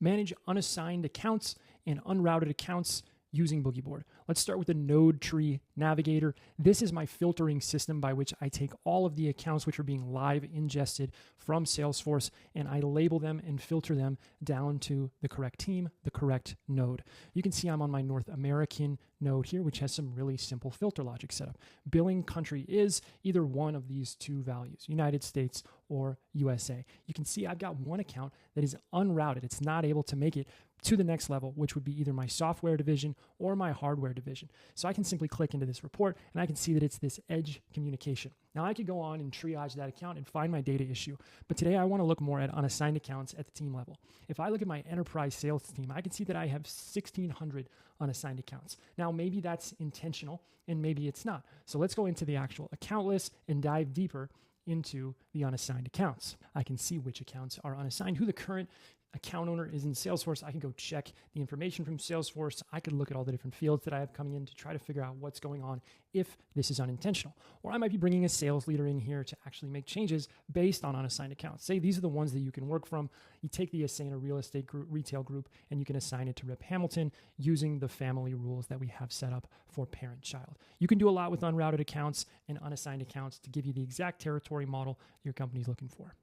Manage unassigned accounts and unrouted accounts using BoogieBoard. Let's start with the node tree navigator. This is my filtering system by which I take all of the accounts which are being live ingested from Salesforce and I label them and filter them down to the correct team, the correct node. You can see I'm on my North American node here, which has some really simple filter logic set up. Billing country is either one of these two values, United States or USA. You can see I've got one account that is unrouted. It's not able to make it to the next level, which would be either my software division or my hardware division. So I can simply click into this report and I can see that it's this edge communication. Now I could go on and triage that account and find my data issue, but today I want to look more at unassigned accounts at the team level. If I look at my enterprise sales team, I can see that I have 1,600 unassigned accounts. Now maybe that's intentional and maybe it's not. So let's go into the actual account list and dive deeper into the unassigned accounts. I can see which accounts are unassigned, who the current account owner is in Salesforce. I can go check the information from Salesforce. I could look at all the different fields that I have coming in to try to figure out what's going on if this is unintentional. Or I might be bringing a sales leader in here to actually make changes based on unassigned accounts. Say these are the ones that you can work from. You take the Asana real estate group, retail group, and you can assign it to Rip Hamilton using the family rules that we have set up for parent-child. You can do a lot with unrouted accounts and unassigned accounts to give you the exact territory model your company is looking for.